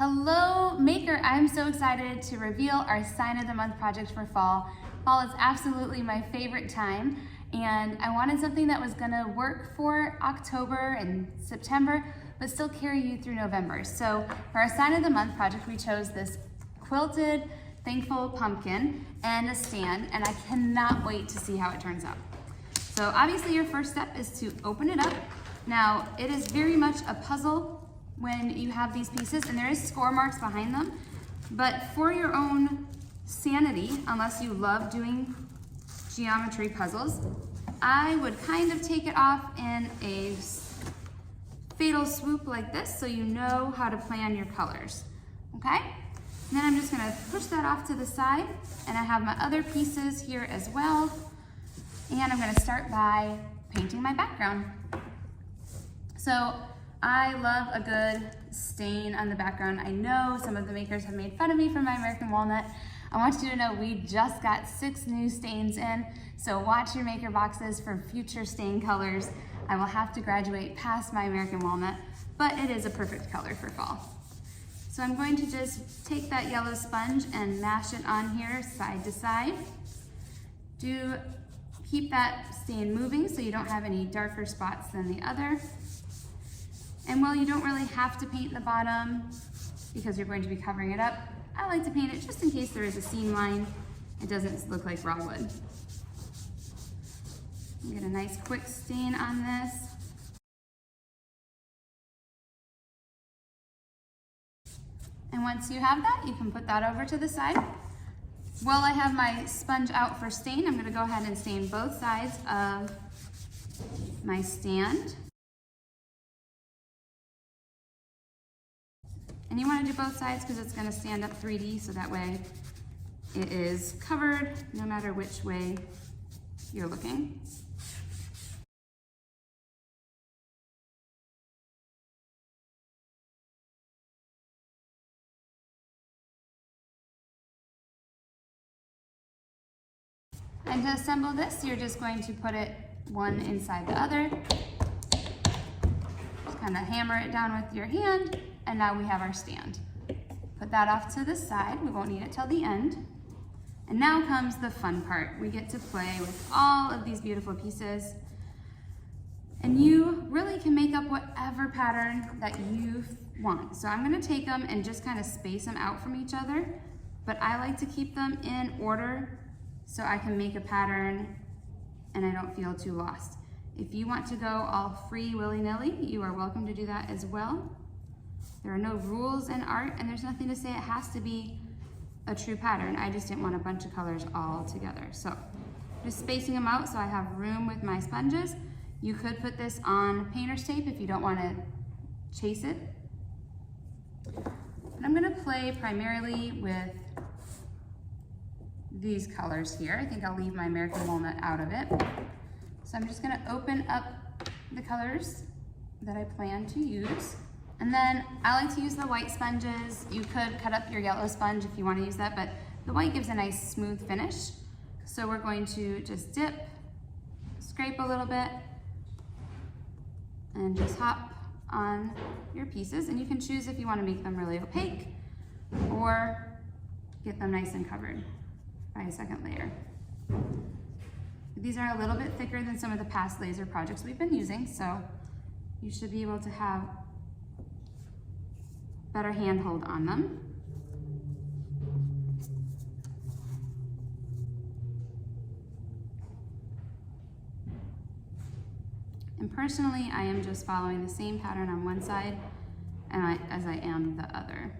Hello Maker, I'm so excited to reveal our Sign of the Month project for fall. Fall is absolutely my favorite time, and I wanted something that was gonna work for October and September, but still carry you through November. So for our Sign of the Month project, we chose this quilted thankful pumpkin and a stand, and I cannot wait to see how it turns out. So obviously your first step is to open it up. Now it is very much a puzzle when you have these pieces, and there is score marks behind them, but for your own sanity, unless you love doing geometry puzzles, I would kind of take it off in a fatal swoop like this so you know how to plan your colors, okay? And then I'm just gonna push that off to the side, and I have my other pieces here as well, and I'm gonna start by painting my background. So I love a good stain on the background. I know some of the makers have made fun of me for my American walnut. I want you to know we just got 6 new stains in, so watch your maker boxes for future stain colors. I will have to graduate past my American walnut, but it is a perfect color for fall. So I'm going to just take that yellow sponge and mash it on here side to side. Keep that stain moving so you don't have any darker spots than the other. And while you don't really have to paint the bottom because you're going to be covering it up, I like to paint it just in case there is a seam line. It doesn't look like raw wood. Get a nice quick stain on this. And once you have that, you can put that over to the side. While I have my sponge out for stain, I'm gonna go ahead and stain both sides of my stand. And you want to do both sides because it's going to stand up 3D, so that way it is covered no matter which way you're looking. And to assemble this, you're just going to put it one inside the other. Just kind of hammer it down with your hand. And now we have our stand. Put that off to the side. We won't need it till the end. And now comes the fun part. We get to play with all of these beautiful pieces. And you really can make up whatever pattern that you want. So I'm gonna take them and just kind of space them out from each other. But I like to keep them in order so I can make a pattern and I don't feel too lost. If you want to go all free willy-nilly, you are welcome to do that as well. There are no rules in art, and there's nothing to say it has to be a true pattern. I just didn't want a bunch of colors all together. So just spacing them out so I have room with my sponges. You could put this on painter's tape if you don't want to chase it. But I'm gonna play primarily with these colors here. I think I'll leave my American walnut out of it. So I'm just gonna open up the colors that I plan to use. And then I like to use the white sponges. You could cut up your yellow sponge if you want to use that, but the white gives a nice smooth finish. So we're going to just dip, scrape a little bit, and just hop on your pieces. And you can choose if you want to make them really opaque or get them nice and covered by a second layer. These are a little bit thicker than some of the past laser projects we've been using, so you should be able to have better handhold on them. And personally, I am just following the same pattern on one side as I am the other.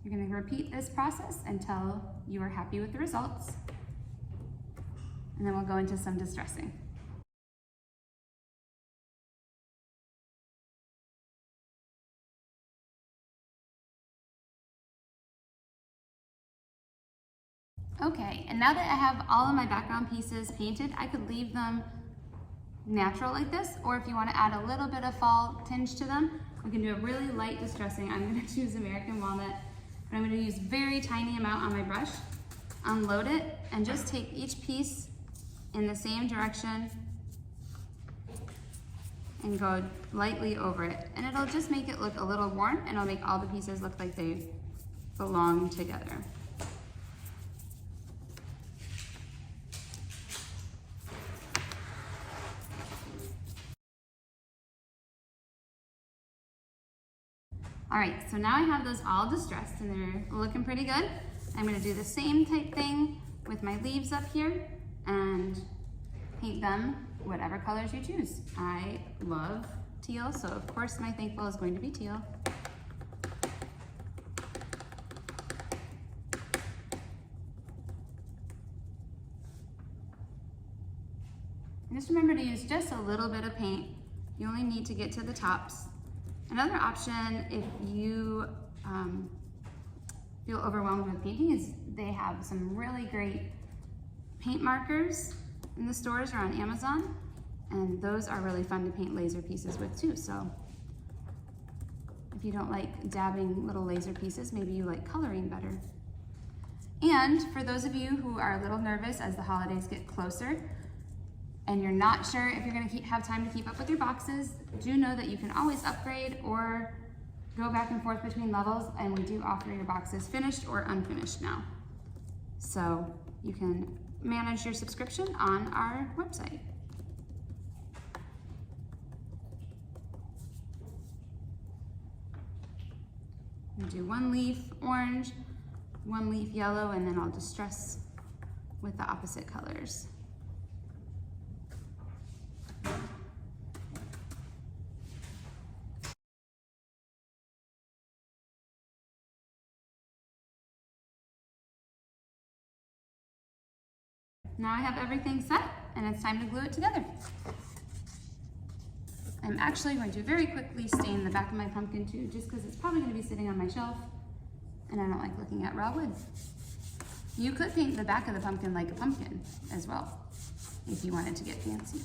You're going to repeat this process until you are happy with the results. And then we'll go into some distressing. Okay, and now that I have all of my background pieces painted, I could leave them natural like this, or if you want to add a little bit of fall tinge to them, we can do a really light distressing. I'm going to choose American walnut, but I'm going to use very tiny amount on my brush, unload it, and just take each piece in the same direction and go lightly over it. And it'll just make it look a little worn, and it'll make all the pieces look like they belong together. All right, so now I have those all distressed and they're looking pretty good. I'm gonna do the same type thing with my leaves up here and paint them whatever colors you choose. I love teal, so of course my thankful is going to be teal. And just remember to use just a little bit of paint. You only need to get to the tops. Another option, if you feel overwhelmed with painting, is they have some really great paint markers in the stores or on Amazon, and those are really fun to paint laser pieces with too. So if you don't like dabbing little laser pieces, maybe you like coloring better. And for those of you who are a little nervous as the holidays get closer, and you're not sure if you're gonna have time to keep up with your boxes, do know that you can always upgrade or go back and forth between levels, and we do offer your boxes finished or unfinished now. So you can manage your subscription on our website. I'm gonna do one leaf orange, one leaf yellow, and then I'll distress with the opposite colors. Now I have everything set and it's time to glue it together. I'm actually going to very quickly stain the back of my pumpkin too, just because it's probably going to be sitting on my shelf and I don't like looking at raw wood. You could paint the back of the pumpkin like a pumpkin as well, if you wanted to get fancy.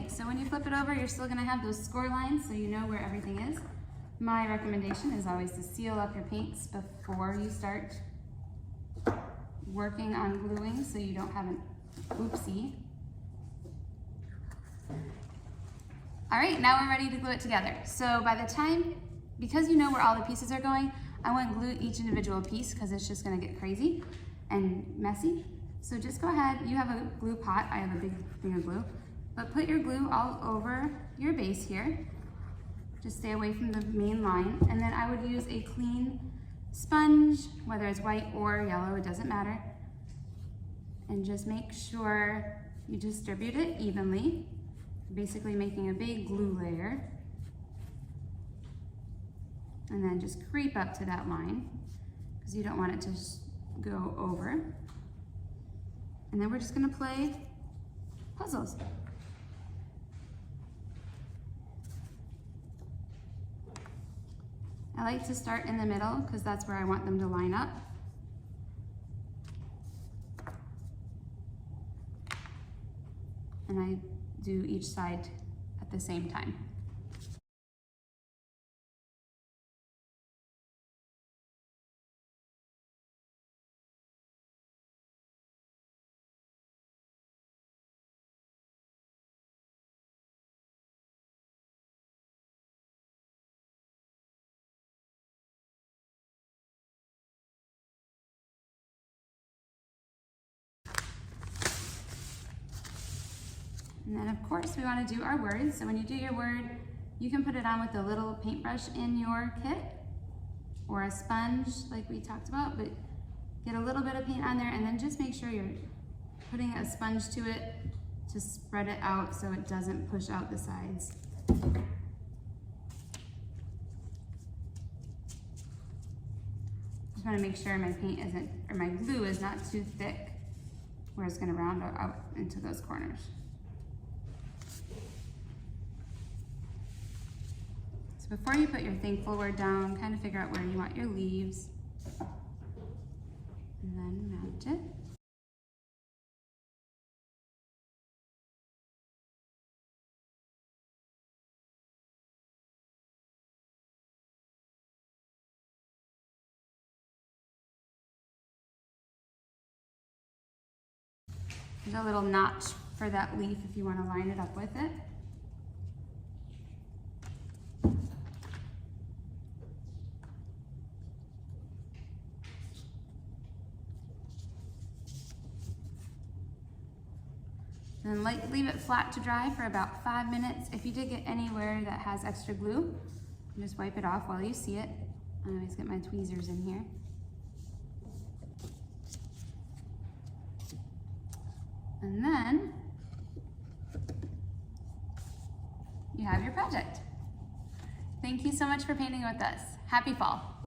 So when you flip it over, you're still gonna have those score lines so you know where everything is. My recommendation is always to seal up your paints before you start working on gluing so you don't have an oopsie. All right, now we're ready to glue it together. So by the time, because you know where all the pieces are going, I want to glue each individual piece because it's just gonna get crazy and messy. So just go ahead, you have a glue pot, I have a big thing of glue. But put your glue all over your base here. Just stay away from the main line. And then I would use a clean sponge, whether it's white or yellow, it doesn't matter. And just make sure you distribute it evenly, basically making a big glue layer. And then just creep up to that line because you don't want it to go over. And then we're just gonna play puzzles. I like to start in the middle because that's where I want them to line up. And I do each side at the same time. And then of course we want to do our word. So when you do your word, you can put it on with a little paintbrush in your kit or a sponge like we talked about, but get a little bit of paint on there and then just make sure you're putting a sponge to it to spread it out so it doesn't push out the sides. Just want to make sure my paint isn't, or my glue is not too thick where it's going to round out into those corners. Before you put your thankful word down, kind of figure out where you want your leaves, and then mount it. There's a little notch for that leaf if you want to line it up with it. And leave it flat to dry for about 5 minutes. If you did get anywhere that has extra glue, just wipe it off while you see it. I always get my tweezers in here. And then you have your project. Thank you so much for painting with us. Happy fall.